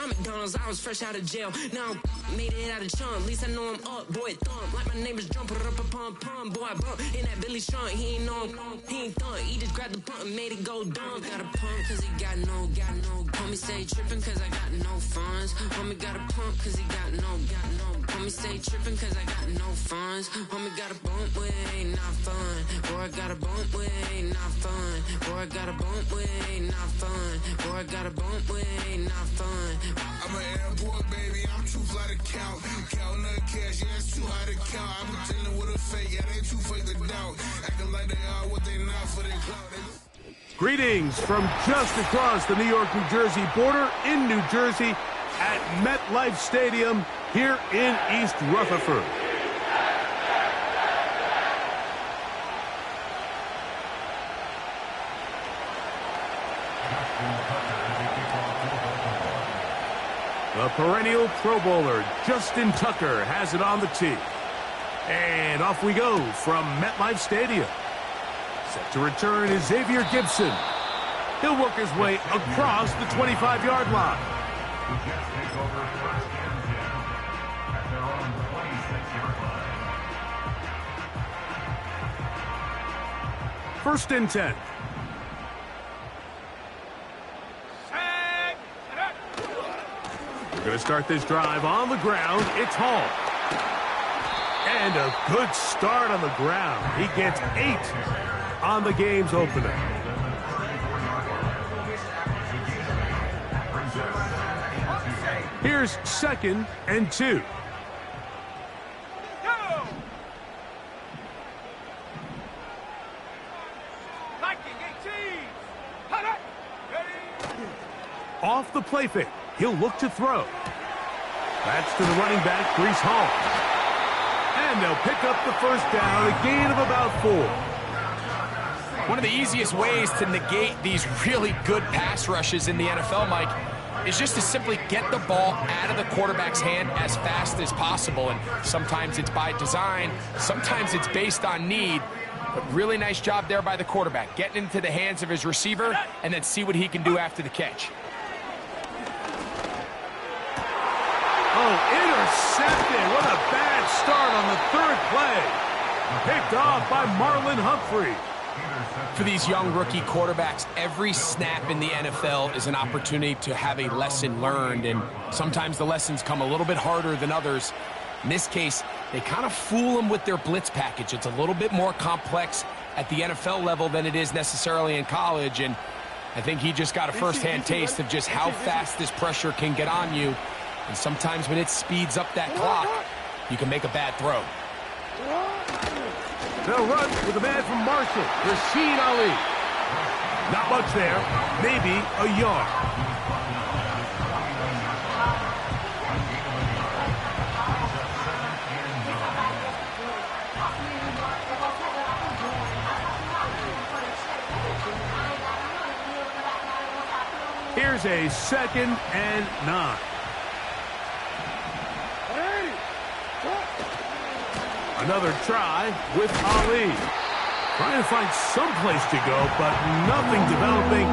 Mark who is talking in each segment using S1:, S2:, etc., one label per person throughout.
S1: my McDonald's, I was fresh out of jail. Now I made it out of chunk. At least I know I'm up, boy, thump. Like my neighbor's drum, put it up a pum. Boy, I bump in that Billy Strong. He ain't know he ain't thump. He just grabbed the pump and made it go dumb. Got a pump cause he got no. Homie say trippin' cause I got no funds. Homie got a pump cause he got no. Homie say trippin' cause I got no funds. Homie got a bump with ain't not fun. Boy, I got a bump with ain't not fun. Boy, I got a bump with ain't not fun. Boy, I got a bump with ain't not fun.
S2: I'm an airport baby, I'm too fly to count. Counting the cash, yeah, it's too high to count. I'm pretending with a fake, yeah, they too fake to doubt. Acting like they are what they not for their clout.
S3: Greetings from just across the New York-New Jersey border in New Jersey at MetLife Stadium here in East Rutherford. The perennial Pro Bowler, Justin Tucker, has it on the tee. And off we go from MetLife Stadium. Set to return is Xavier Gipson. He'll work his way across the 25-yard line. First and 10. We're going to start this drive on the ground. It's Hall. And a good start on the ground. He gets 8 on the game's opener. Here's 2nd and 2. Off the play fake. He'll look to throw. That's to the running back, Breece Hall. And they'll pick up the first down, a gain of about 4.
S4: One of the easiest ways to negate these really good pass rushes in the NFL, Mike, is just to simply get the ball out of the quarterback's hand as fast as possible. And sometimes it's by design, sometimes it's based on need. But really nice job there by the quarterback, getting into the hands of his receiver and then see what he can do after the catch.
S3: Oh, intercepted. What a bad start on the 3rd play. Picked off by Marlon Humphrey.
S4: For these young rookie quarterbacks, every snap in the NFL is an opportunity to have a lesson learned, and sometimes the lessons come a little bit harder than others. In this case, they kind of fool them with their blitz package. It's a little bit more complex at the NFL level than it is necessarily in college, and I think he just got a first-hand taste of just how fast this pressure can get on you, and sometimes when it speeds up that clock, you can make a bad throw.
S3: They'll run with a man from Marshall, Rashid Ali. Not much there, maybe a yard. Here's a 2nd and 9. Another try with Ali. Trying to find some place to go, but nothing developing.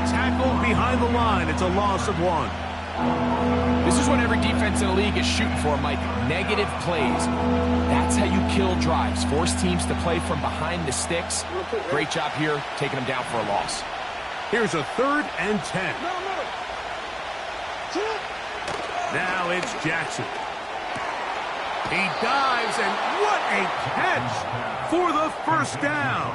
S3: Tackled behind the line. It's a loss of 1.
S4: This is what every defense in the league is shooting for, Mike. Negative plays. That's how you kill drives. Force teams to play from behind the sticks. Great job here, taking them down for a loss.
S3: Here's a 3rd and 10. Now it's Jackson. He dives, and what a catch for the first down.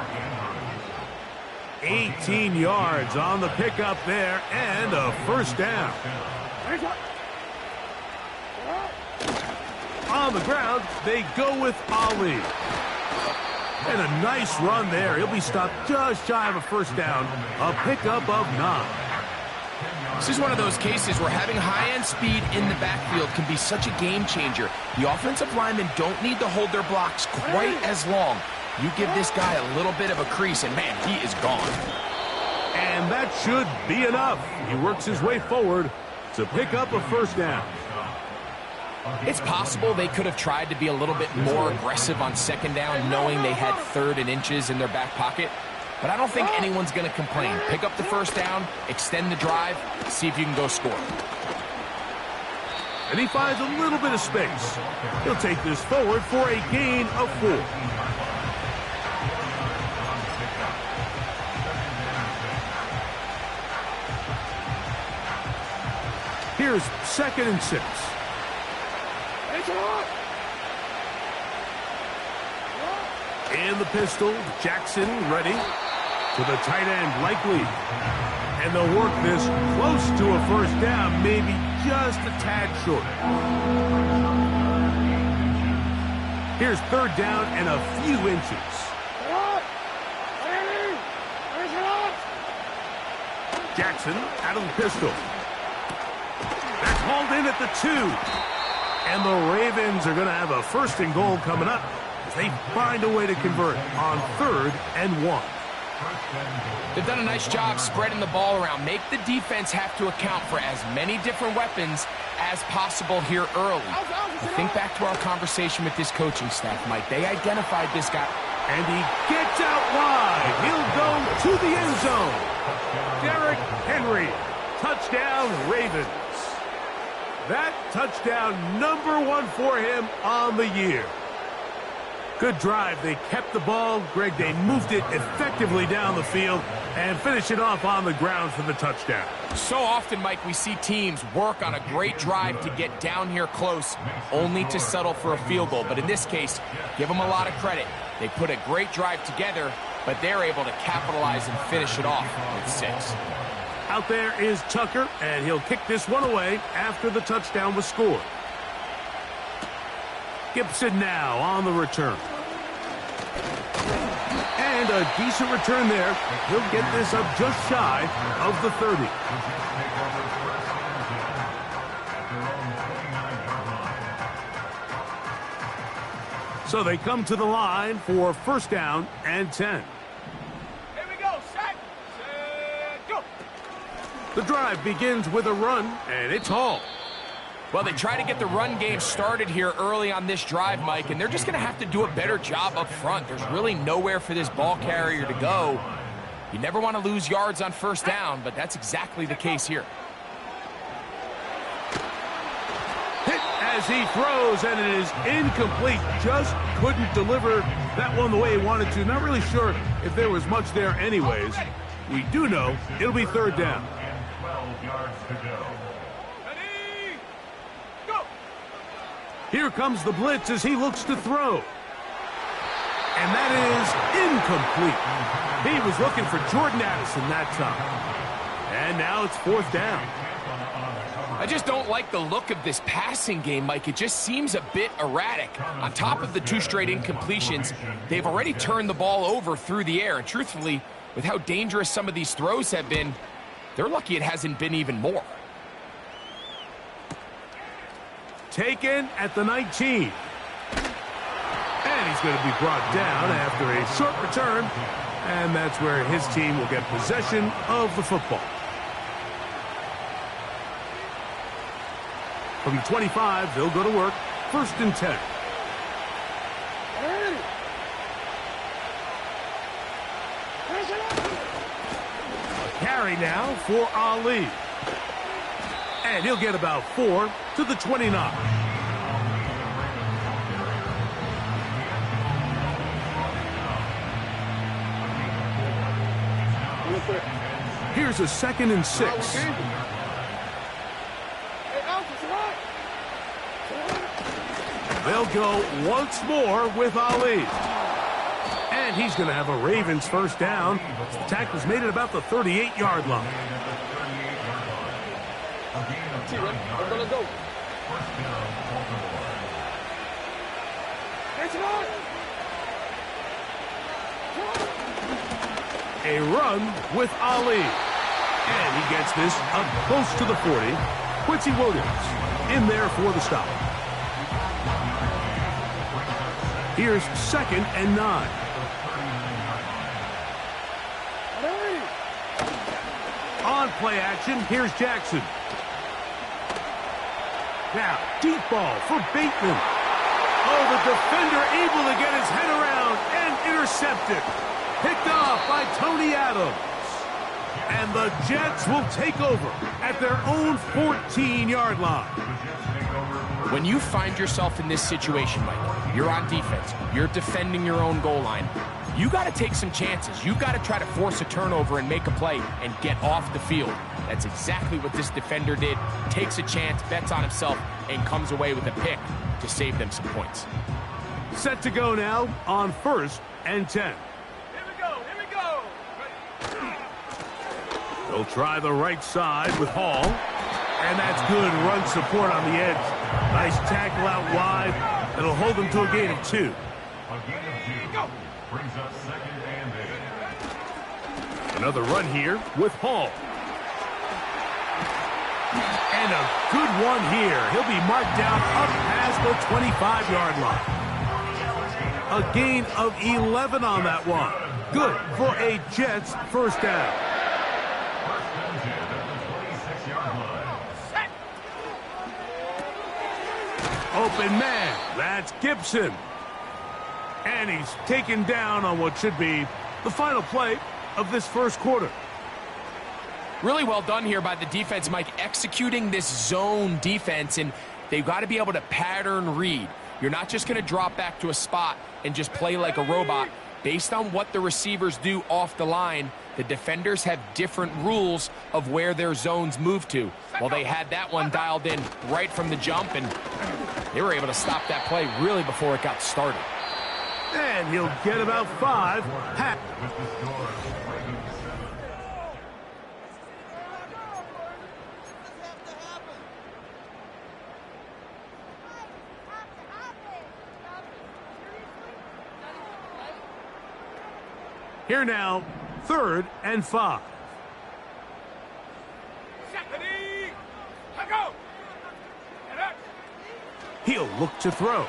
S3: 18 yards on the pickup there, and a first down. On the ground, they go with Ali. And a nice run there. He'll be stopped just shy of a first down. A pickup of 9.
S4: This is one of those cases where having high-end speed in the backfield can be such a game changer. The offensive linemen don't need to hold their blocks quite as long. You give this guy a little bit of a crease, and man, he is gone.
S3: And that should be enough. He works his way forward to pick up a first down.
S4: It's possible they could have tried to be a little bit more aggressive on 2nd down, knowing they had 3rd and inches in their back pocket. But I don't think anyone's going to complain. Pick up the first down, extend the drive, see if you can go score.
S3: and he finds a little bit of space. He'll take this forward for a gain of 4. Here's 2nd and 6. In the pistol, Jackson ready to the tight end, Likely. And they'll work this close to a first down, maybe just a tad short. Here's 3rd down and a few inches. Jackson out of the pistol. That's hauled in at the 2. And the Ravens are going to have a 1st and goal coming up as they find a way to convert on 3rd and 1.
S4: They've done a nice job spreading the ball around. Make the defense have to account for as many different weapons as possible here early. Think back to our conversation with this coaching staff, Mike. They identified this guy.
S3: And he gets out wide. He'll go to the end zone. Derrick Henry. Touchdown, Ravens. That touchdown number 1 for him on the year. Good drive. They kept the ball. Greg, they moved it effectively down the field and finish it off on the ground for the touchdown.
S4: So often, Mike, we see teams work on a great drive to get down here close, only to settle for a field goal. But in this case, give them a lot of credit. They put a great drive together, but they're able to capitalize and finish it off with 6.
S3: Out there is Tucker, and he'll kick this one away after the touchdown was scored. Gibson now on the return. And a decent return there. He'll get this up just shy of the 30. So they come to the line for 1st down and 10.
S4: Here we go. Set, go.
S3: The drive begins with a run, and it's Hall.
S4: Well, they try to get the run game started here early on this drive, Mike, and they're just going to have to do a better job up front. There's really nowhere for this ball carrier to go. You never want to lose yards on 1st down, but that's exactly the case here.
S3: Hit as he throws, and it is incomplete. Just couldn't deliver that one the way he wanted to. Not really sure if there was much there anyways. We do know it'll be 3rd down.
S2: 12 yards to go.
S3: Here comes the blitz as he looks to throw. And that is incomplete. He was looking for Jordan Addison that time. And now it's 4th down.
S4: I just don't like the look of this passing game, Mike. It just seems a bit erratic. On top of the 2 straight incompletions, they've already turned the ball over through the air. And truthfully, with how dangerous some of these throws have been, they're lucky it hasn't been even more.
S3: Taken at the 19. And he's going to be brought down after a short return. And that's where his team will get possession of the football. From the 25, they'll go to work. 1st and 10. A carry now for Ali. And he'll get about 4 to the 29. Here's a 2nd and 6. They'll go once more with Ali. And he's going to have a Ravens 1st down. The tackle's made it about the 38-yard line. A run with Ali. And he gets this up close to the 40. Quincy Williams in there for the stop. Here's 2nd and 9. On play action, here's Jackson. Now, deep ball for Bateman. Oh, the defender able to get his head around and intercepted. Picked off by Tony Adams. And the Jets will take over at their own 14-yard line.
S4: When you find yourself in this situation, Mike, you're on defense, you're defending your own goal line, you got to take some chances. You got to try to force a turnover and make a play and get off the field. That's exactly what this defender did. Takes a chance, bets on himself, and comes away with a pick to save them some points.
S3: Set to go now on 1st and 10.
S5: Here we go, here we go.
S3: They'll try the right side with Hall. And that's good run support on the edge. Nice tackle out wide. That'll hold them to a gain of 2.
S5: Go.
S6: Brings up 2nd and 8.
S3: Another run here with Hall. And a good one here. He'll be marked down up past the 25-yard line. A gain of 11 on that one. Good for a Jets first down.
S6: First and 10 at the 26-yard line.
S5: Set.
S3: Open man. That's Gibson. And he's taken down on what should be the final play of this first quarter.
S4: Really well done here by the defense, Mike, executing this zone defense, and they've got to be able to pattern read. You're not just going to drop back to a spot and just play like a robot. Based on what the receivers do off the line, the defenders have different rules of where their zones move to. Well, they had that one dialed in right from the jump, and they were able to stop that play really before it got started.
S3: And he'll get about 5.
S6: With the score,
S3: Here now, 3rd and 5.
S5: Ready. Go.
S3: He'll look to throw.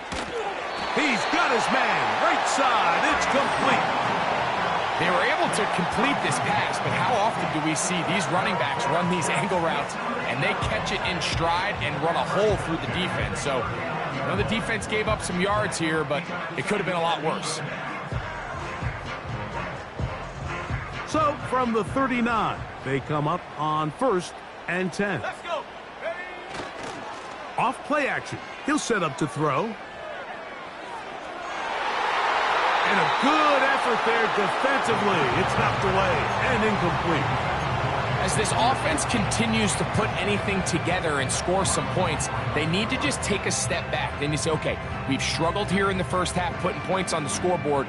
S3: He's got his man. Right side. It's complete.
S4: They were able to complete this pass, but how often do we see these running backs run these angle routes and they catch it in stride and run a hole through the defense? So, you know, the defense gave up some yards here, but it could have been a lot worse.
S3: So, from the 39, they come up on 1st and 10.
S5: Let's go. Ready.
S3: Off play action. He'll set up to throw. And a good effort there defensively. It's knocked away and incomplete.
S4: As this offense continues to put anything together and score some points, they need to just take a step back. They need to say, okay, we've struggled here in the first half putting points on the scoreboard.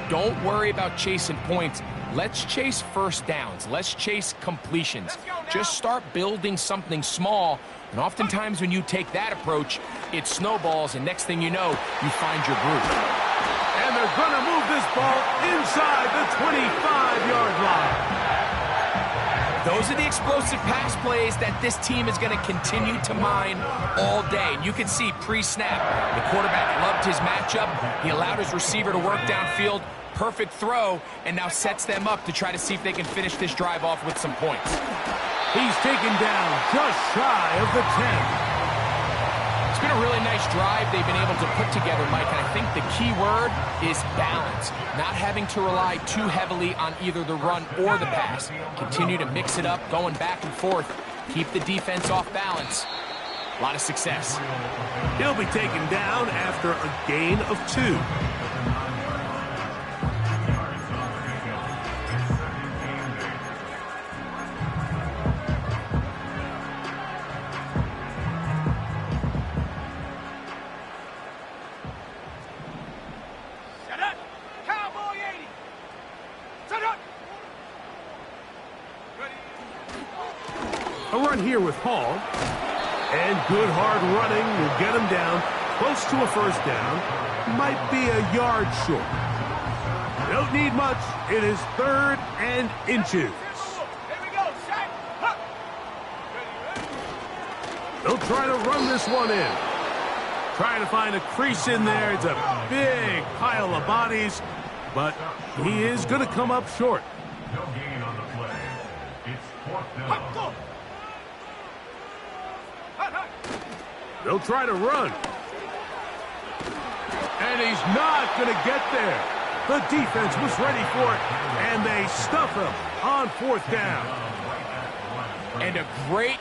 S4: Don't worry about chasing points. Let's chase first downs. Let's chase completions. Just start building something small. And oftentimes when you take that approach, it snowballs, and next thing you know, you find your groove.
S3: And they're going to move this ball inside the 25-yard line.
S4: Those are the explosive pass plays that this team is going to continue to mine all day. And you can see pre-snap, the quarterback loved his matchup. He allowed his receiver to work downfield. Perfect throw, and now sets them up to try to see if they can finish this drive off with some points.
S3: He's taken down just shy of the 10.
S4: It's been a really nice drive they've been able to put together, Mike, and I think the key word is balance. Not having to rely too heavily on either the run or the pass. Continue to mix it up, going back and forth. Keep the defense off balance. A lot of success.
S3: He'll be taken down after a gain of 2. A run here with Hall. And good hard running will get him down close to a first down. Might be a yard short. Don't need much. It is 3rd and inches.
S5: Here we go. Set. Huh.
S3: They'll try to run this one in. Trying to find a crease in there. It's a big pile of bodies. But he is going to come up short.
S6: no gain on the play. It's 4th down.
S3: They'll try to run. And he's not going to get there. The defense was ready for it, and they stuff him on 4th down.
S4: And a great...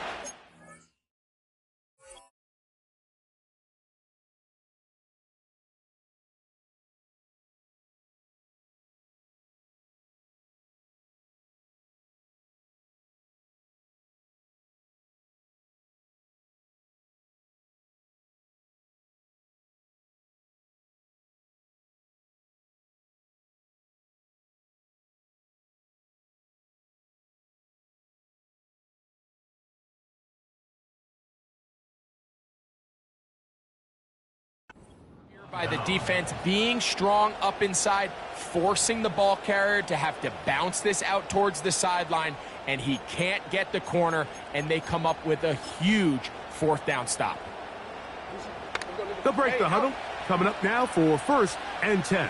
S4: by the defense, being strong up inside, forcing the ball carrier to have to bounce this out towards the sideline, and he can't get the corner, and they come up with a huge 4th down stop.
S3: They'll break the huddle. Coming up now for 1st and 10.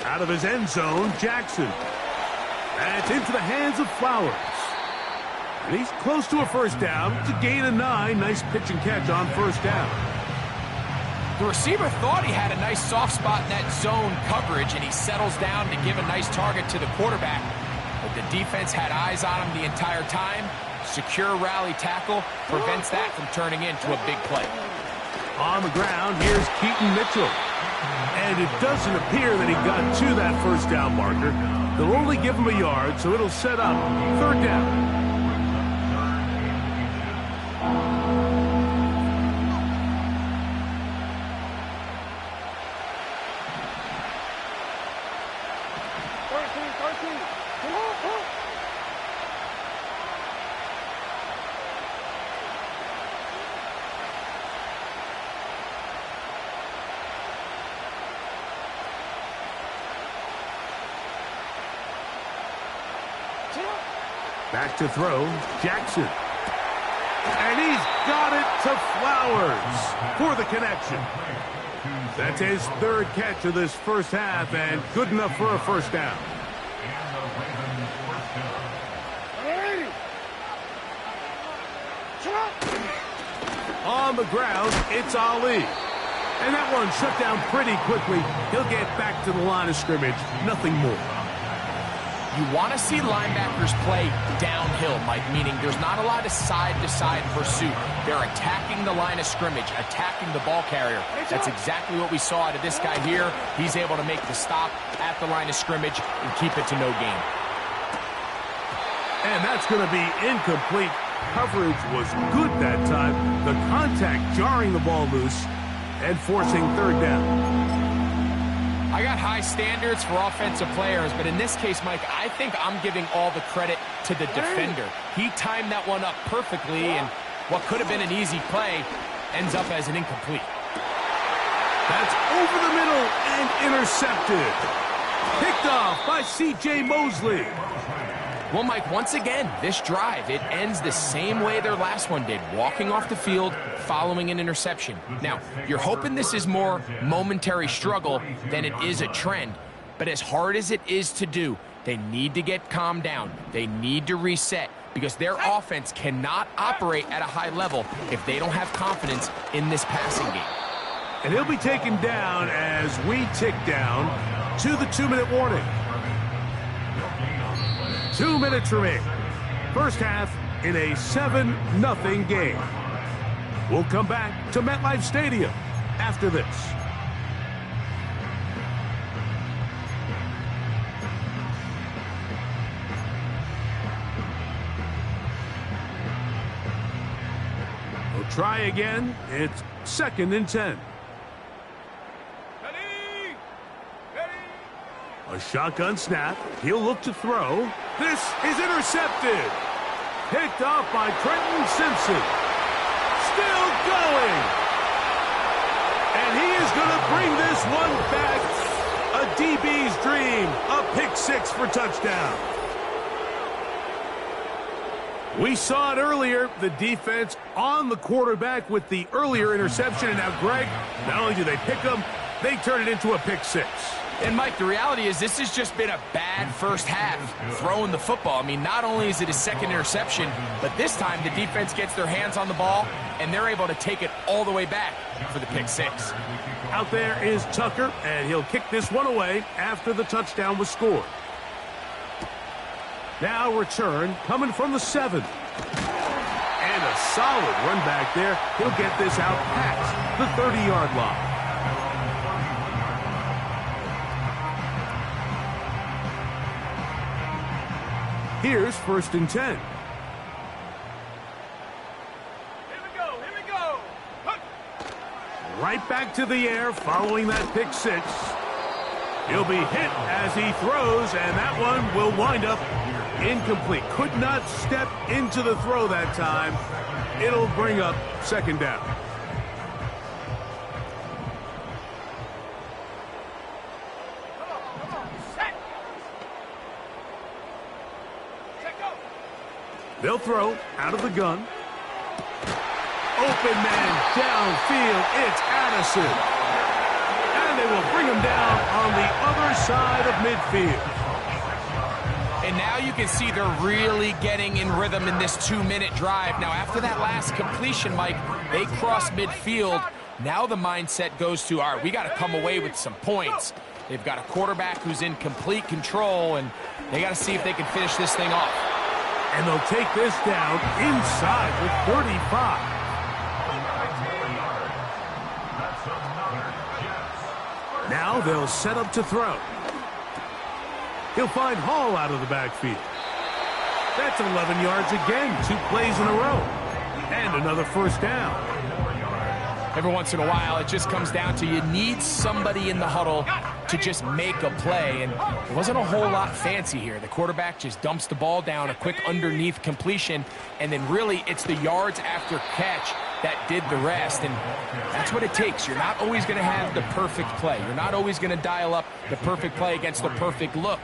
S3: Out of his end zone, Jackson. That's into the hands of Flowers. And he's close to a 1st down. It's a gain of 9. Nice pitch and catch on 1st down.
S4: The receiver thought he had a nice soft spot in that zone coverage, and he settles down to give a nice target to the quarterback. But the defense had eyes on him the entire time. Secure rally tackle prevents that from turning into a big play.
S3: On the ground, here's Keaton Mitchell. And it doesn't appear that he got to that 1st down marker. They'll only give him a yard, so it'll set up 3rd down. Back to throw, Jackson. And he's got it to Flowers for the connection. That's his 3rd catch of this 1st half, and good enough for a 1st down. On the ground, it's Ali. And that one shut down pretty quickly. He'll get back to the line of scrimmage, nothing more.
S4: You want to see linebackers play downhill, Mike, meaning there's not a lot of side-to-side pursuit. They're attacking the line of scrimmage, attacking the ball carrier. That's exactly what we saw out of this guy here. He's able to make the stop at the line of scrimmage and keep it to no gain.
S3: And that's going to be incomplete. Coverage was good that time. The contact jarring the ball loose and forcing 3rd down.
S4: I got high standards for offensive players, but in this case, Mike, I think I'm giving all the credit to the defender. He timed that one up perfectly, and what could have been an easy play ends up as an incomplete.
S3: That's over the middle and intercepted. Picked off by C.J. Mosley.
S4: Well, Mike, once again, this drive, it ends the same way their last one did, walking off the field, following an interception. Now, you're hoping this is more momentary struggle than it is a trend, but as hard as it is to do, they need to get calmed down. They need to reset, because their offense cannot operate at a high level if they don't have confidence in this passing game.
S3: And he'll be taken down as we tick down to the 2-minute warning. 2 minutes remaining. 1st half in a 7-0 game. We'll come back to MetLife Stadium after this. We'll try again. It's 2nd and 10. A shotgun snap. He'll look to throw. This is intercepted. Picked off by Trenton Simpson. Still going. And he is going to bring this one back. A DB's dream. A pick 6 for touchdown. We saw it earlier. The defense on the quarterback with the earlier interception. And now, Greg, not only do they pick him, they turn it into a pick 6.
S4: And, Mike, the reality is this has just been a bad 1st half throwing the football. I mean, not only is it a 2nd interception, but this time the defense gets their hands on the ball, and they're able to take it all the way back for the pick 6.
S3: Out there is Tucker, and he'll kick this one away after the touchdown was scored. Now return coming from the 7. And a solid run back there. He'll get this out past the 30-yard line. Here's 1st and 10.
S5: Here we go. Here we go. Huck.
S3: Right back to the air following that pick 6. He'll be hit as he throws, and that one will wind up incomplete. Could not step into the throw that time. It'll bring up 2nd down.
S5: Come on. Set. Set, go.
S3: They'll throw out of the gun. Open man downfield. It's Addison. And they will bring him down on the other side of midfield.
S4: And now you can see they're really getting in rhythm in this 2-minute drive. Now, after that last completion, Mike, they cross midfield. Now the mindset goes to, all right, we got to come away with some points. They've got a quarterback who's in complete control, and they got to see if they can finish this thing off.
S3: And they'll take this down inside the 35. Now they'll set up to throw. He'll find Hall out of the backfield. That's 11 yards again, 2 plays in a row. And another 1st down.
S4: Every once in a while, it just comes down to you need somebody in the huddle to just make a play. And there wasn't a whole lot fancy here. The quarterback just dumps the ball down, a quick underneath completion, and then really it's the yards after catch that did the rest. And that's what it takes. You're not always going to have the perfect play. You're not always going to dial up the perfect play against the perfect look.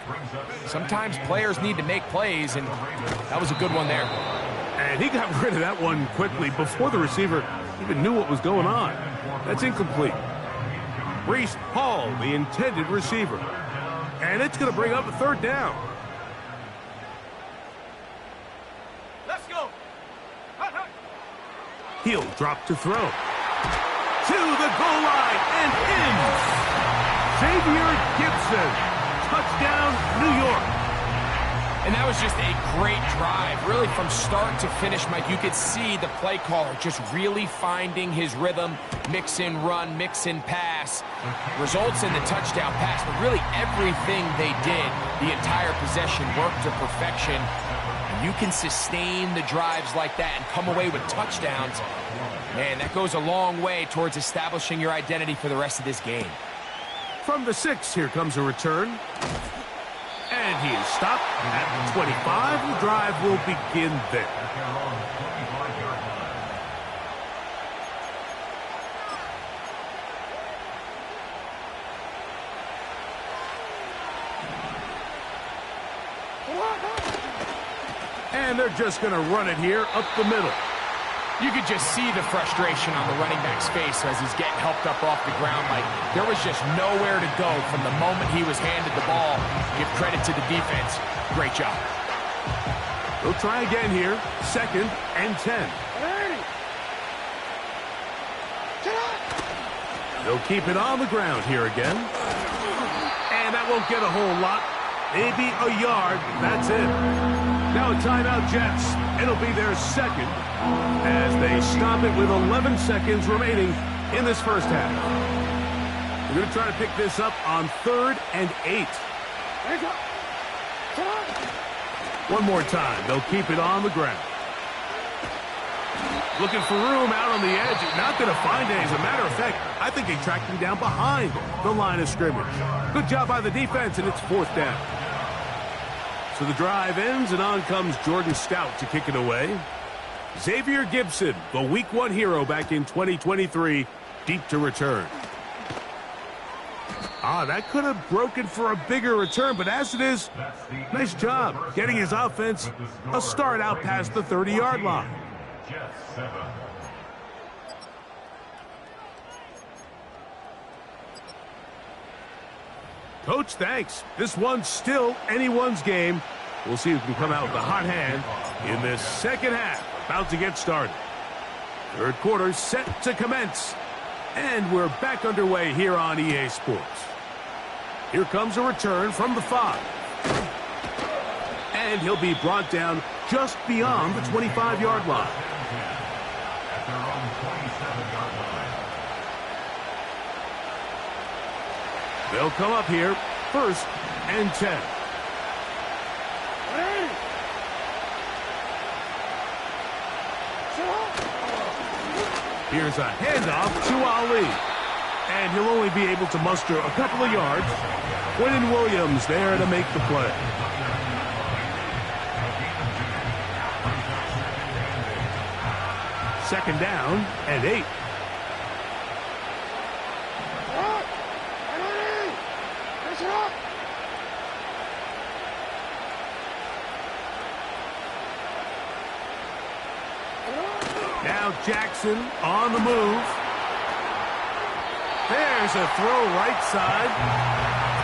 S4: Sometimes players need to make plays, and that was a good one there.
S3: And he got rid of that one quickly before the receiver even knew what was going on. That's incomplete. Breece Hall, the intended receiver. And it's going to bring up a 3rd down.
S5: Let's go. Huck, huck.
S3: He'll drop to throw. To the goal line and in. Xavier Gibson. Touchdown, New York.
S4: And that was just a great drive. Really, from start to finish, Mike, you could see the play caller just really finding his rhythm, mix in run, mix in pass. Results in the touchdown pass, but really everything they did, the entire possession worked to perfection. And you can sustain the drives like that and come away with touchdowns. Man, that goes a long way towards establishing your identity for the rest of this game.
S3: From the 6, here comes a return. And he is stopped at the 25. The drive will begin there. And they're just going to run it here up the middle.
S4: You could just see the frustration on the running back's face as he's getting helped up off the ground. Like, there was just nowhere to go from the moment he was handed the ball. Give credit to the defense. Great job.
S3: They'll try again here. 2nd and 10. They'll keep it on the ground here again. And that won't get a whole lot. Maybe a yard. That's it. Now a timeout, Jets. It'll be their 2nd as they stop it with 11 seconds remaining in this 1st half. They're going to try to pick this up on 3rd and 8. One more time. They'll keep it on the ground. Looking for room out on the edge. Not going to find it. As a matter of fact, I think they tracked him down behind the line of scrimmage. Good job by the defense, and it's 4th down. So the drive ends, and on comes Jordan Stout to kick it away. Xavier Gibson, the Week 1 hero back in 2023, deep to return. That could have broken for a bigger return, but as it is, nice job getting his offense a start out past the 30-yard line. Coach, thanks. This one's still anyone's game. We'll see who can come out with a hot hand in this 2nd half. About to get started. 3rd quarter set to commence. And we're back underway here on EA Sports. Here comes a return from the 5. And he'll be brought down just beyond the 25-yard line.
S6: At their own 27-yard line.
S3: They'll come up here, 1st and 10. Here's a handoff to Ali. And he'll only be able to muster a couple of yards. Quinnen Williams there to make the play. Second down and 8. Now Jackson on the move. There's a throw right side.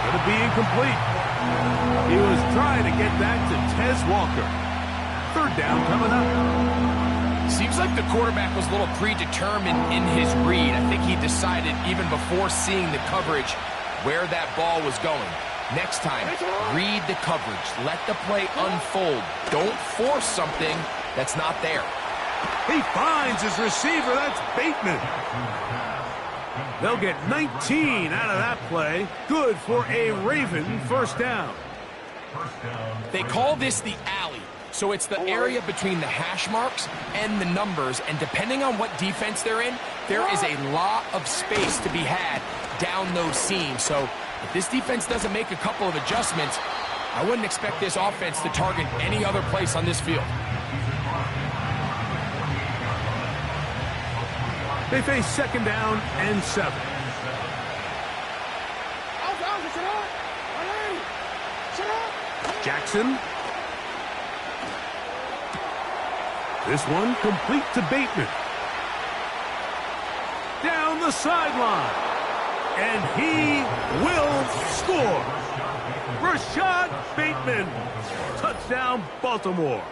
S3: Going to be incomplete. He was trying to get that to Tez Walker. 3rd down coming up.
S4: Seems like the quarterback was a little predetermined in his read. I think he decided even before seeing the coverage where that ball was going. Next time, read the coverage. Let the play unfold. Don't force something that's not there.
S3: He finds his receiver. That's Bateman. They'll get 19 out of that play. Good for a Raven 1st down.
S4: They call this the alley. So it's the area between the hash marks and the numbers. And depending on what defense they're in, there is a lot of space to be had down those seams. So if this defense doesn't make a couple of adjustments, I wouldn't expect this offense to target any other place on this field.
S3: They face 2nd down and 7. Jackson. This one complete to Bateman. Down the sideline. And he will score. Rashad Bateman. Touchdown, Baltimore.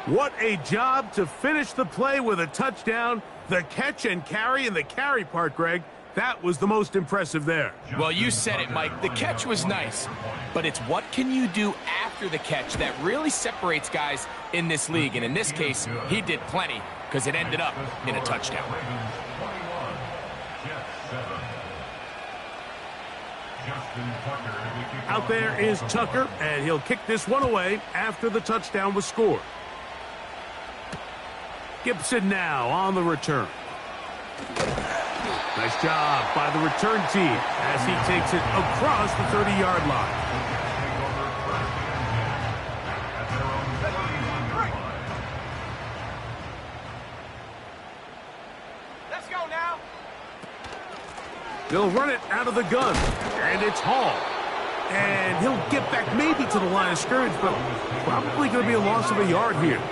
S3: What a job to finish the play with a touchdown. The catch and carry, and the carry part, Greg, that was the most impressive there.
S4: Well, you said it, Mike. The catch was nice, but it's what can you do after the catch that really separates guys in this league. And in this case, he did plenty because it ended up in a touchdown.
S3: Out there is Tucker, and he'll kick this one away after the touchdown was scored. Gibson now on the return. Nice job by the return team as he takes it across the 30-yard line.
S5: Let's go now.
S3: They'll run it out of the gun, and it's Hall. And he'll get back maybe to the line of scrimmage, but probably going to be a loss of a yard here.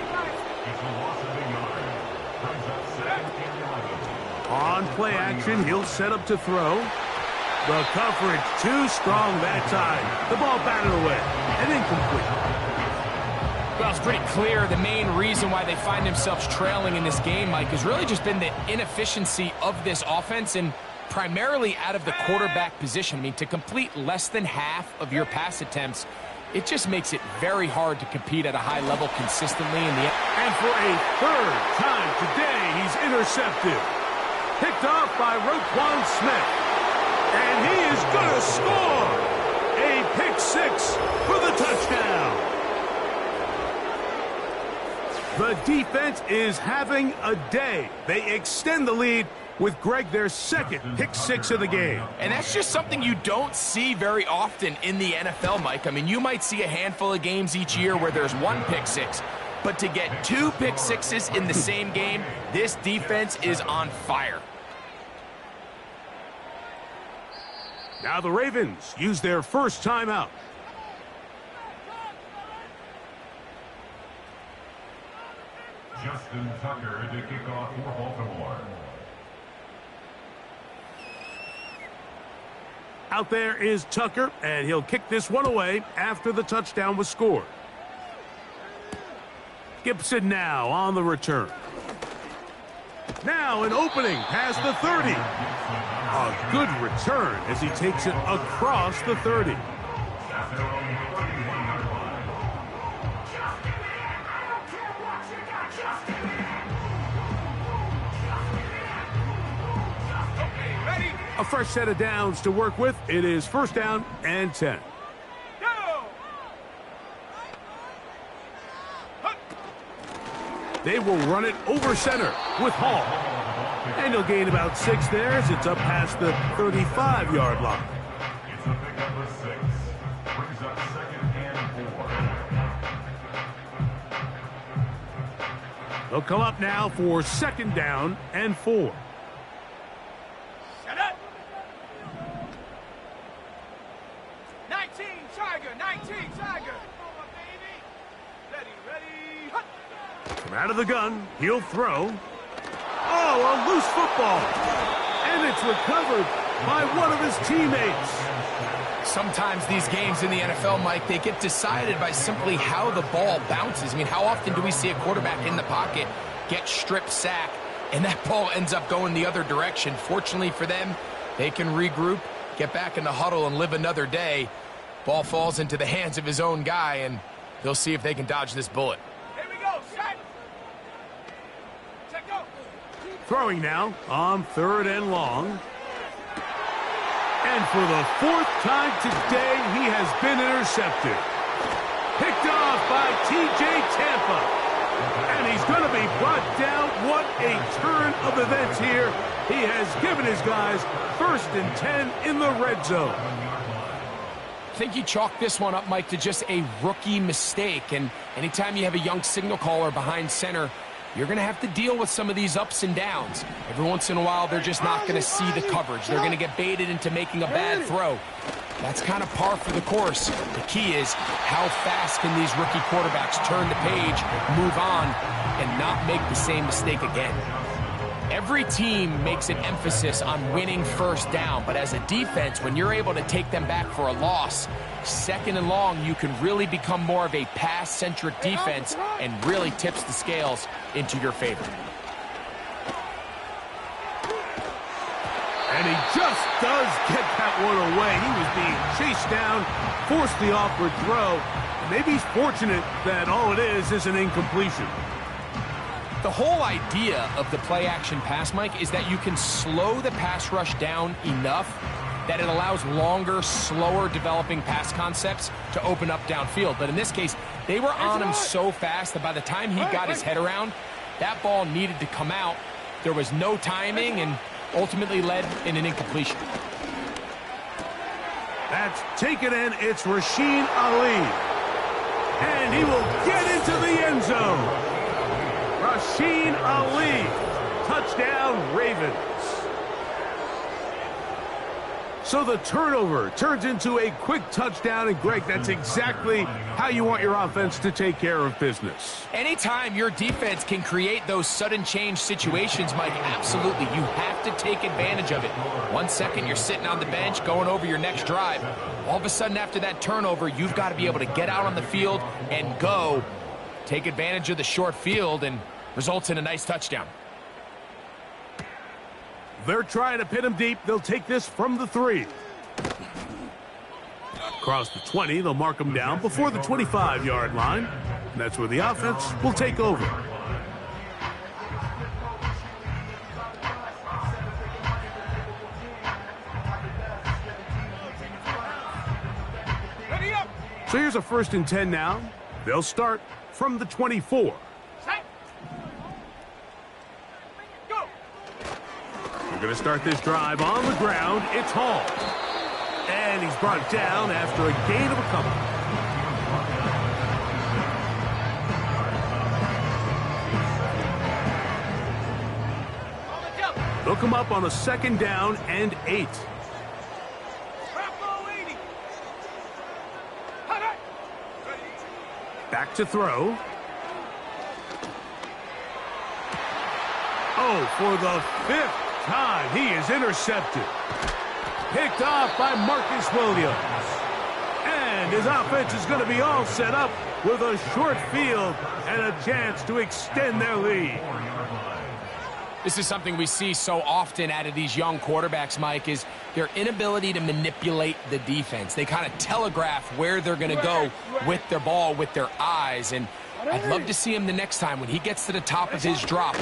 S3: On play action, he'll set up to throw. The coverage too strong that time. The ball batted away and incomplete.
S4: Well, it's pretty clear the main reason why they find themselves trailing in this game, Mike, has really just been the inefficiency of this offense and primarily out of the quarterback position. I mean, to complete less than half of your pass attempts, it just makes it very hard to compete at a high level consistently in the end.
S3: And for a 3rd time today, he's intercepted. Picked off by Roquan Smith. And he is going to score. A pick 6 for the touchdown. The defense is having a day. They extend the lead with, Greg, their 2nd pick 6 of the game.
S4: And that's just something you don't see very often in the NFL, Mike. I mean, you might see a handful of games each year where there's 1 pick 6. But to get 2 pick 6s in the same game, this defense is on fire.
S3: Now the Ravens use their first timeout.
S6: Justin Tucker to kick off for Baltimore.
S3: Out there is Tucker, and he'll kick this one away after the touchdown was scored. Gibson now on the return. Now an opening past the 30. A good return as he takes it across the 30. A fresh set of downs to work with. It is first down and 10. They will run it over center with Hall. And he'll gain about 6 there as it's up past the 35-yard line.
S6: It's a big number 6. Brings up second and 4.
S3: They'll come up now for second down and 4.
S5: Shut up. 19 Tiger, 19 Tiger. Ready.
S3: From out of the gun, he'll throw. Oh, a loose football. And it's recovered by one of his teammates.
S4: Sometimes these games in the NFL, Mike, they get decided by simply how the ball bounces. I mean, how often do we see a quarterback in the pocket get strip sack, and that ball ends up going the other direction? Fortunately for them, they can regroup, get back in the huddle, and live another day. Ball falls into the hands of his own guy, and they'll see if they can dodge this bullet.
S5: Here we go, set. Check go.
S3: Throwing now on third and long. And for the 4th time today, he has been intercepted. Picked off by T.J. Tampa. And he's going to be brought down. What a turn of events here. He has given his guys 1st and 10 in the red zone.
S4: I think you chalk this one up, Mike, to just a rookie mistake. And anytime you have a young signal caller behind center, you're going to have to deal with some of these ups and downs. Every once in a while, they're just not going to see the coverage. They're going to get baited into making a bad throw. That's kind of par for the course. The key is how fast can these rookie quarterbacks turn the page, move on, and not make the same mistake again. Every team makes an emphasis on winning first down, but as a defense, when you're able to take them back for a loss, second and long, you can really become more of a pass-centric defense and really tips the scales into your favor.
S3: And he just does get that one away. He was being chased down, forced the awkward throw. Maybe he's fortunate that all it is an incompletion.
S4: The whole idea of the play-action pass, Mike, is that you can slow the pass rush down enough that it allows longer, slower developing pass concepts to open up downfield. But in this case, they were on him so fast that by the time he got his head around, that ball needed to come out. There was no timing and ultimately led in an incompletion.
S3: That's taken in. It's Rasheen Ali. And he will get into the end zone. Rasheen Ali. Touchdown, Ravens. So the turnover turns into a quick touchdown, and Greg, that's exactly how you want your offense to take care of business.
S4: Anytime your defense can create those sudden change situations, Mike, absolutely, you have to take advantage of it. 1 second, you're sitting on the bench, going over your next drive. All of a sudden, after that turnover, you've got to be able to get out on the field and go. Take advantage of the short field, and results in a nice touchdown.
S3: They're trying to pin him deep. They'll take this from the 3. Across the 20, they'll mark him down before the 25-yard line. And that's where the offense will take over.
S5: Ready up.
S3: So here's a 1st and 10 now. They'll start from the 24.
S5: Set. Go.
S3: We're going to start this drive on the ground. It's Hall. And he's brought down after a gain of a couple. They'll come up on a 2nd down and 8. Back to throw. Oh, for the 5th time, he is intercepted. Picked off by Marcus Williams. And his offense is going to be all set up with a short field and a chance to extend their lead.
S4: This is something we see so often out of these young quarterbacks, Mike, is their inability to manipulate the defense. They kind of telegraph where they're going to go with their ball, with their eyes. And I'd love to see him the next time when he gets to the top of his drop.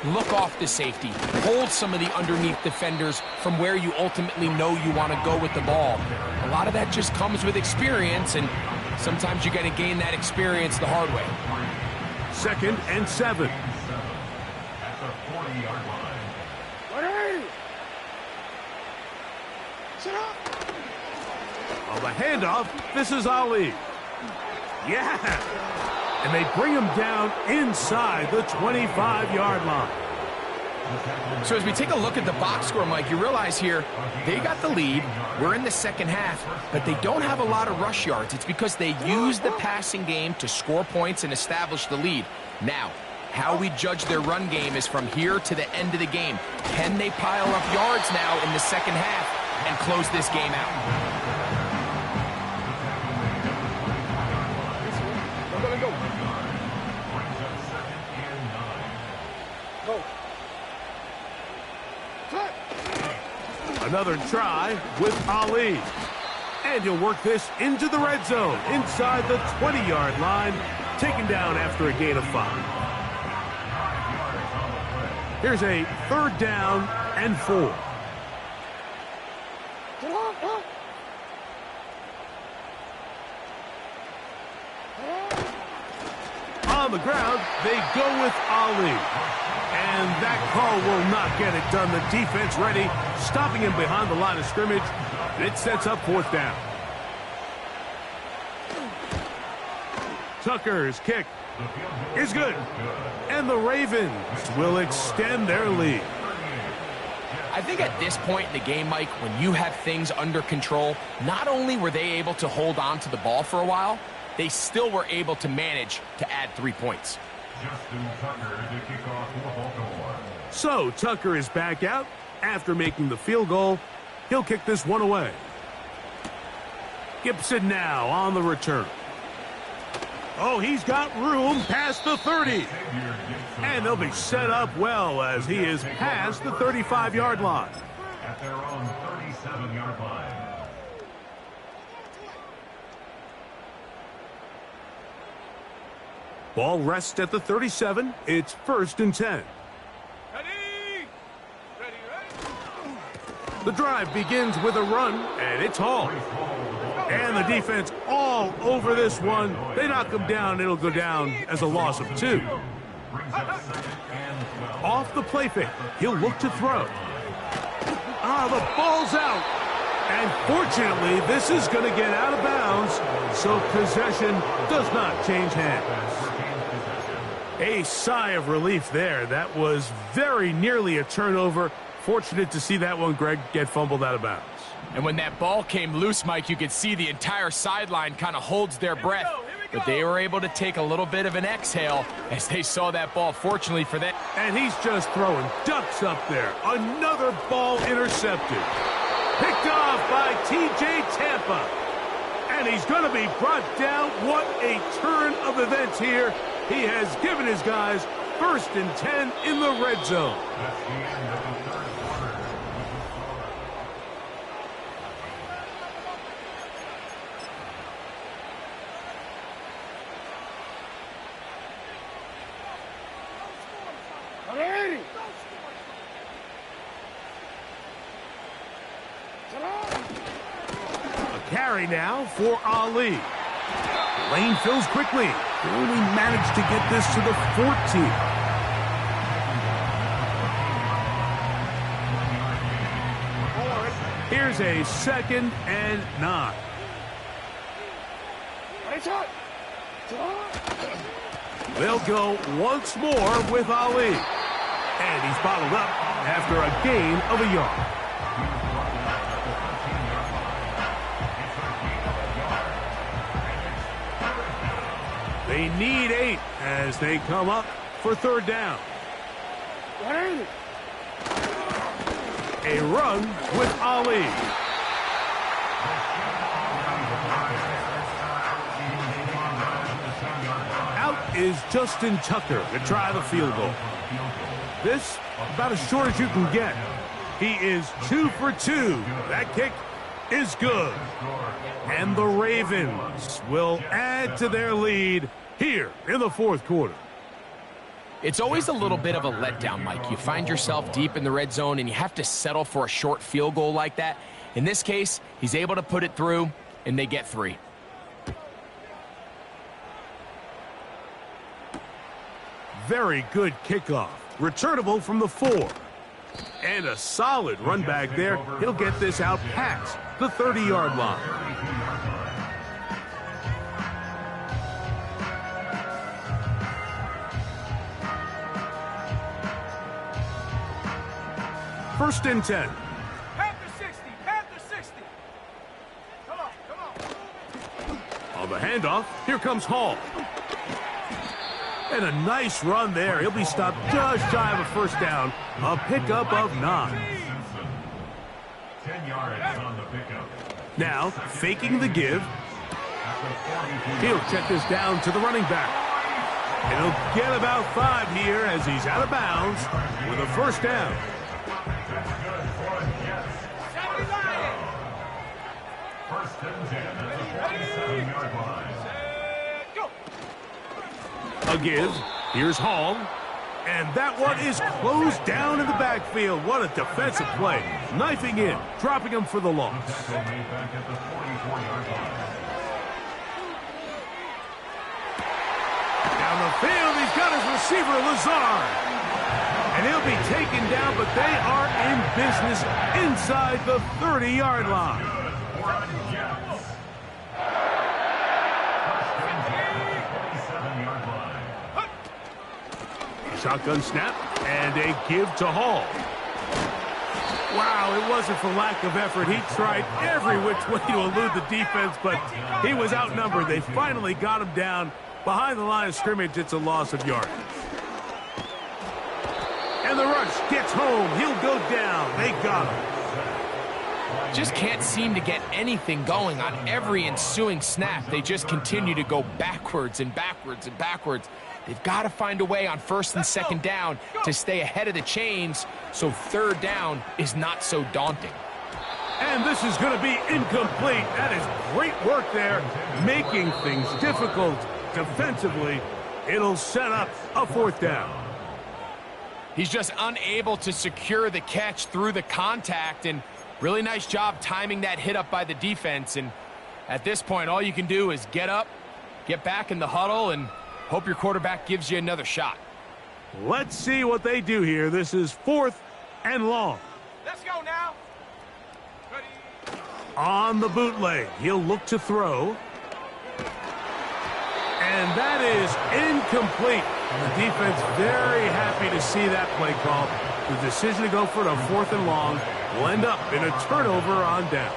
S4: Look off the safety. Hold some of the underneath defenders from where you ultimately know you want to go with the ball. A lot of that just comes with experience, and sometimes you got to gain that experience the hard way.
S3: 2nd and 7.
S6: At the 40-yard line.
S3: On the handoff, this is Ali. Yeah! And they bring him down inside the 25-yard line.
S4: So as we take a look at the box score, Mike, you realize here they got the lead. We're in the second half, but they don't have a lot of rush yards. It's because they use the passing game to score points and establish the lead. Now, how we judge their run game is from here to the end of the game. Can they pile up yards now in the second half and close this game out?
S3: Another try with Ali. And he'll work this into the red zone, inside the 20-yard line, taken down after a gain of 5. Here's a 3rd down and 4. On the ground, they go with Ali. And that call will not get it done. The defense ready, stopping him behind the line of scrimmage. And it sets up 4th down. Tucker's kick is good. And the Ravens will extend their lead.
S4: I think at this point in the game, Mike, when you have things under control, not only were they able to hold on to the ball for a while, they still were able to manage to add 3 points.
S6: Justin Tucker to kick off for Baltimore.
S3: So Tucker is back out after making the field goal. He'll kick this one away. Gibson now on the return. Oh, he's got room past the 30. And they'll be set up well as he is past the 35-yard line.
S6: At their own 37-yard line.
S3: Ball rests at the 37. It's 1st and 10.
S5: Ready? Ready, ready?
S3: The drive begins with a run, and it's Hall. And the defense all over this one. They knock him down. It'll go down as a loss of 2. Off the play fake. He'll look to throw. The ball's out. And fortunately, this is going to get out of bounds, so possession does not change hands. A sigh of relief there. That was very nearly a turnover. Fortunate to see that one, Greg, get fumbled out of bounds.
S4: And when that ball came loose, Mike, you could see the entire sideline kind of holds their breath. But they were able to take a little bit of an exhale as they saw that ball, fortunately for them.
S3: And he's just throwing ducks up there. Another ball intercepted. Picked off by T.J. Tampa. And he's going to be brought down. What a turn of events here. He has given his guys 1st and 10 in the red zone.
S6: That's the end of the 3rd quarter.
S3: A carry now for Ali. Lane fills quickly. They only managed to get this to the 14. Here's a 2nd and 9. They'll go once more with Ali. And he's bottled up after a gain of a yard. They need 8 as they come up for 3rd down. A run with Ali. Out is Justin Tucker to try the field goal. This, about as short as you can get. He is 2 for 2. That kick is good. And the Ravens will add to their lead here in the fourth quarter.
S4: It's always a little bit of a letdown, Mike. You find yourself deep in the red zone and you have to settle for a short field goal like that. In this case, he's able to put it through, and they get 3.
S3: Very good kickoff. Returnable from the 4. And a solid run back there. He'll get this out past the 30-yard line. First and 10.
S5: Panther 60, Panther 60. Come on.
S3: On the handoff, here comes Hall. And a nice run there. He'll be stopped just shy of a first down. A pickup of 9.
S6: 10 yards on the pickup.
S3: Now, faking the give. He'll check this down to the running back. And he'll get about 5 here as he's out of bounds with a first down.
S6: That's good for the Jets. First and 10 at the 47-yard line.
S3: A give. Here's Hall. And that one is closed down in the backfield. What a defensive play. Knifing in, dropping him for the loss.
S6: Tackle made back at the 44-yard line.
S3: Down the field, he's got his receiver, Lazard. And he'll be taken down, but they are in business inside the 30-yard line. Shotgun snap and a give to Hall. Wow, it wasn't for lack of effort. He tried every which way to elude the defense, but he was outnumbered. They finally got him down behind the line of scrimmage. It's a loss of yardage. And the rush gets home. He'll go down. They got him.
S4: Just can't seem to get anything going on every ensuing snap. They just continue to go backwards and backwards and backwards. They've got to find a way on first and second down to stay ahead of the chains so third down is not so daunting.
S3: And this is going to be incomplete. That is great work there, making things difficult defensively. It'll set up a fourth down.
S4: He's just unable to secure the catch through the contact, and really nice job timing that hit up by the defense. And at this point, all you can do is get up, get back in the huddle, and hope your quarterback gives you another shot.
S3: Let's see what they do here. This is 4th and long.
S5: Let's go now. Ready.
S3: On the bootleg, he'll look to throw. And that is incomplete. The defense very happy to see that play call. The decision to go for it on 4th and long will end up in a turnover on downs.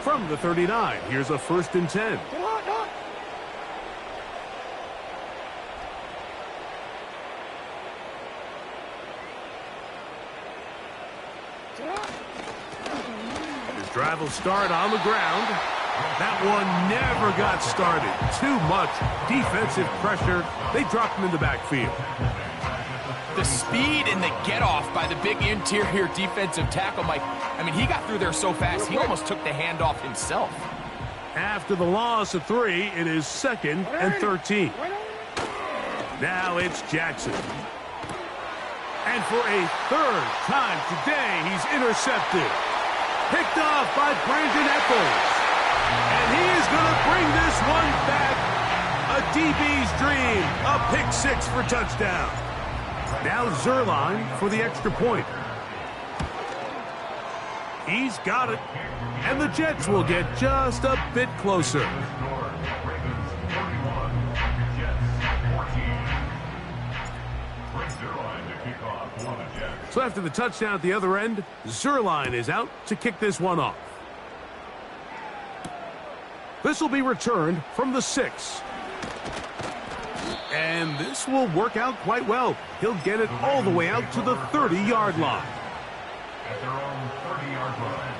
S3: From the 39, here's a 1st and 10. His drive will start on the ground. That one never got started. Too much defensive pressure. They dropped him in the backfield.
S4: The speed and the get-off by the big interior defensive tackle, Mike. I mean, he got through there so fast, he almost took the handoff himself.
S3: After the loss of 3, it is 2nd and 13. Now it's Jackson. And for a 3rd time today, he's intercepted. Picked off by Brandon Echols. And he is going to bring this one back. A DB's dream. A pick 6 for touchdown. Now Zuerlein for the extra point. He's got it. And the Jets will get just a bit closer. So after the touchdown at the other end, Zuerlein is out to kick this one off. This will be returned from the 6. And this will work out quite well. He'll get it all the way out to the 30-yard line.
S6: At their own 30-yard line.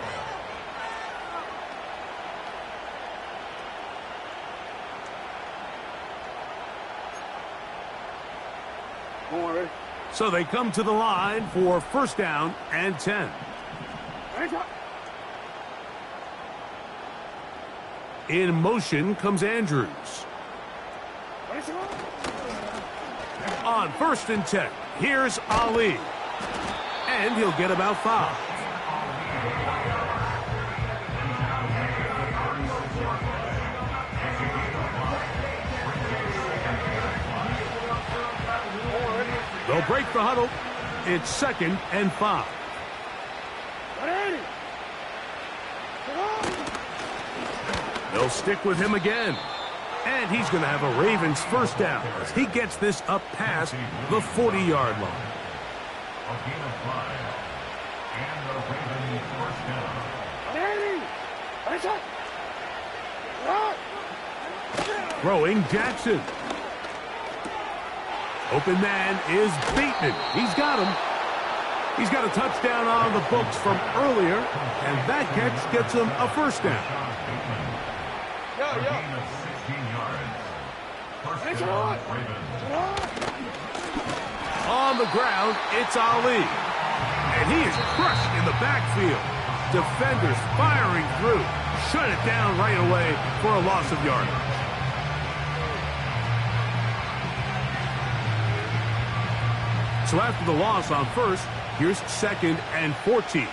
S3: So they come to the line for first down and 10. In motion comes Andrews. On first and 10, here's Ali. And he'll get about 5. They'll break the huddle. It's second and 5. They'll stick with him again. And he's going to have a Ravens first down as he gets this up past the 40-yard line.
S6: A gain of 5. And the Ravens first down.
S3: Throwing Jackson. Open man is Bateman. He's got him. He's got a touchdown on the books from earlier, and that catch gets him a first down.
S6: A gain of 16 yards. First down, Ravens.
S3: On the ground, it's Ali. And he is crushed in the backfield. Defenders firing through. Shut it down right away for a loss of yardage. So after the loss on first, here's second and 14.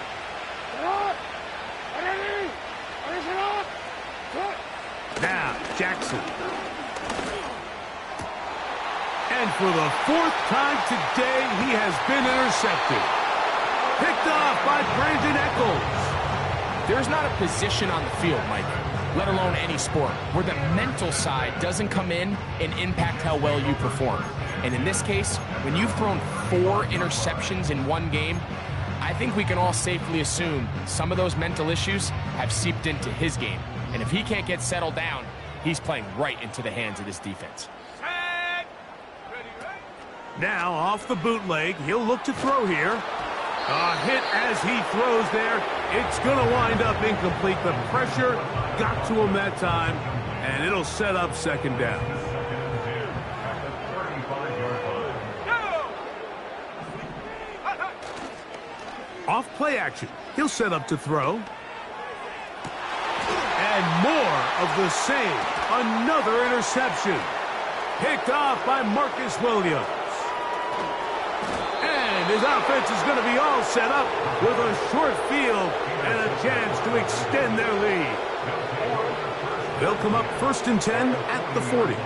S3: Now, Jackson. And for the 4th time today, he has been intercepted. Picked off by Brandon Echols.
S4: There's not a position on the field, Mike, let alone any sport, where the mental side doesn't come in and impact how well you perform. And in this case, when you've thrown 4 interceptions in one game, I think we can all safely assume some of those mental issues have seeped into his game. And if he can't get settled down, he's playing right into the hands of this defense.
S3: Now, off the bootleg, he'll look to throw here. A hit as he throws there. It's going to wind up incomplete. The pressure got to him that time, and it'll set up second down. Off play action. He'll set up to throw. And more of the same. Another interception. Picked off by Marcus Williams. And his offense is going to be all set up with a short field and a chance to extend their lead. They'll come up first and 10 at the 40.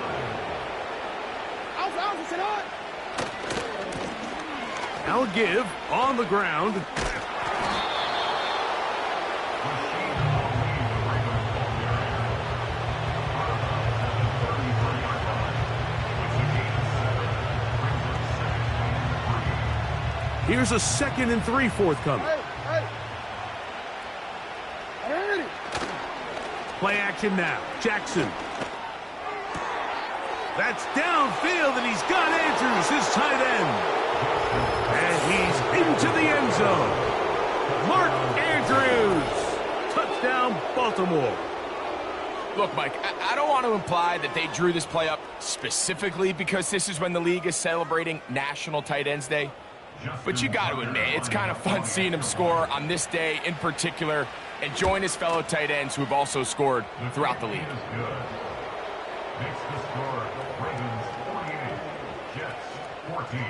S3: Now a give on the ground. Here's a second and 3 forthcoming. Play action now. Jackson. That's downfield, and he's got Andrews, his tight end. And he's into the end zone. Mark Andrews. Touchdown, Baltimore.
S4: Look, Mike, I don't want to imply that they drew this play up specifically because this is when the league is celebrating National Tight Ends Day. But you got to admit, it's kind of fun seeing him score on this day in particular and join his fellow tight ends who have also scored throughout the league.
S6: Makes the score Ravens 48, Jets 14.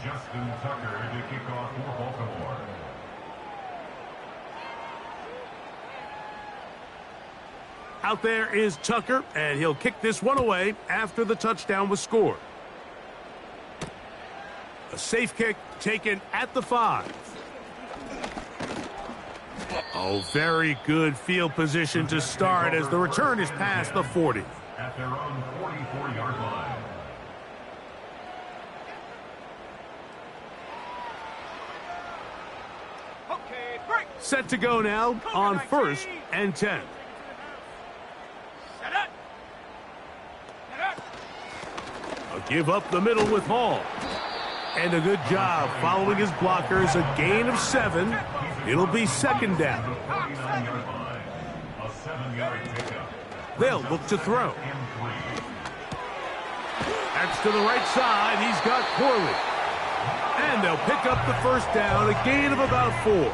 S6: Justin Tucker to kick off for Baltimore.
S3: Out there is Tucker, and he'll kick this one away after the touchdown was scored. A safe kick taken at the 5. Oh, very good field position to start as the return is past the 40.
S6: At their own 44-yard line.
S5: Okay, break.
S3: Set to go now on first and 10.
S5: Set up. Set up.
S3: A give up the middle with Hall. And a good job following his blockers. A gain of 7. It'll be second down.
S6: 49-yard line. A 7-yard pickup.
S3: They'll look to throw. That's to the right side. He's got Corley. And they'll pick up the first down, a gain of about 4.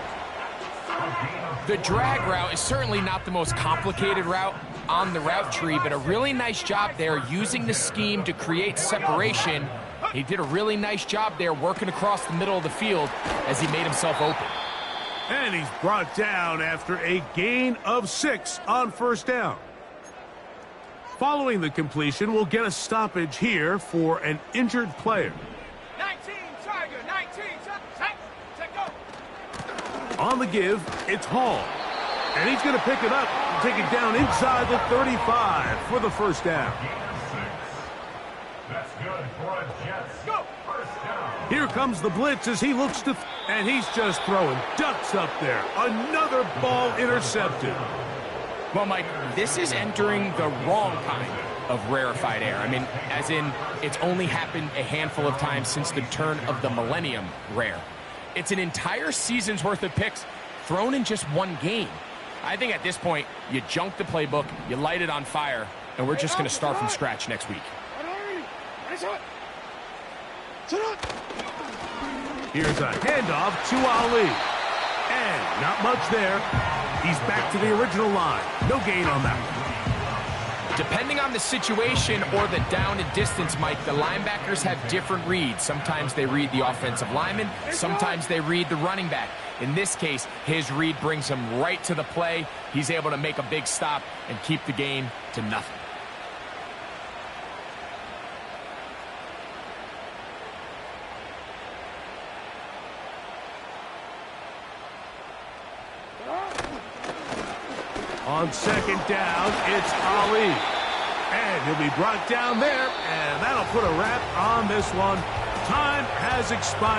S4: The drag route is certainly not the most complicated route on the route tree, but a really nice job there using the scheme to create separation. He did a really nice job there working across the middle of the field as he made himself open.
S3: And he's brought down after a gain of 6 on first down. Following the completion, we'll get a stoppage here for an injured player.
S5: 19, Tiger, 19, set, go.
S3: On the give, it's Hall. And he's going to pick it up and take it down inside the 35 for the first down.
S6: That's good for a Jets.
S5: Go.
S6: First down.
S3: Here comes the blitz as he looks to... and he's just throwing ducks up there. Another ball intercepted.
S4: Well, Mike, this is entering the wrong kind of rarefied air. I mean, as in, it's only happened a handful of times since the turn of the millennium rare. It's an entire season's worth of picks thrown in just one game. I think at this point, you junk the playbook, you light it on fire, and we're just going to start from scratch next week.
S3: Here's a handoff to Ali. And not much there. He's back to the original line. No gain on that one.
S4: Depending on the situation or the down and distance, Mike, the linebackers have different reads. Sometimes they read the offensive lineman. Sometimes they read the running back. In this case, his read brings him right to the play. He's able to make a big stop and keep the gain to nothing.
S3: On second down, it's Ali. And he'll be brought down there, and that'll put a wrap on this one. Time has expired.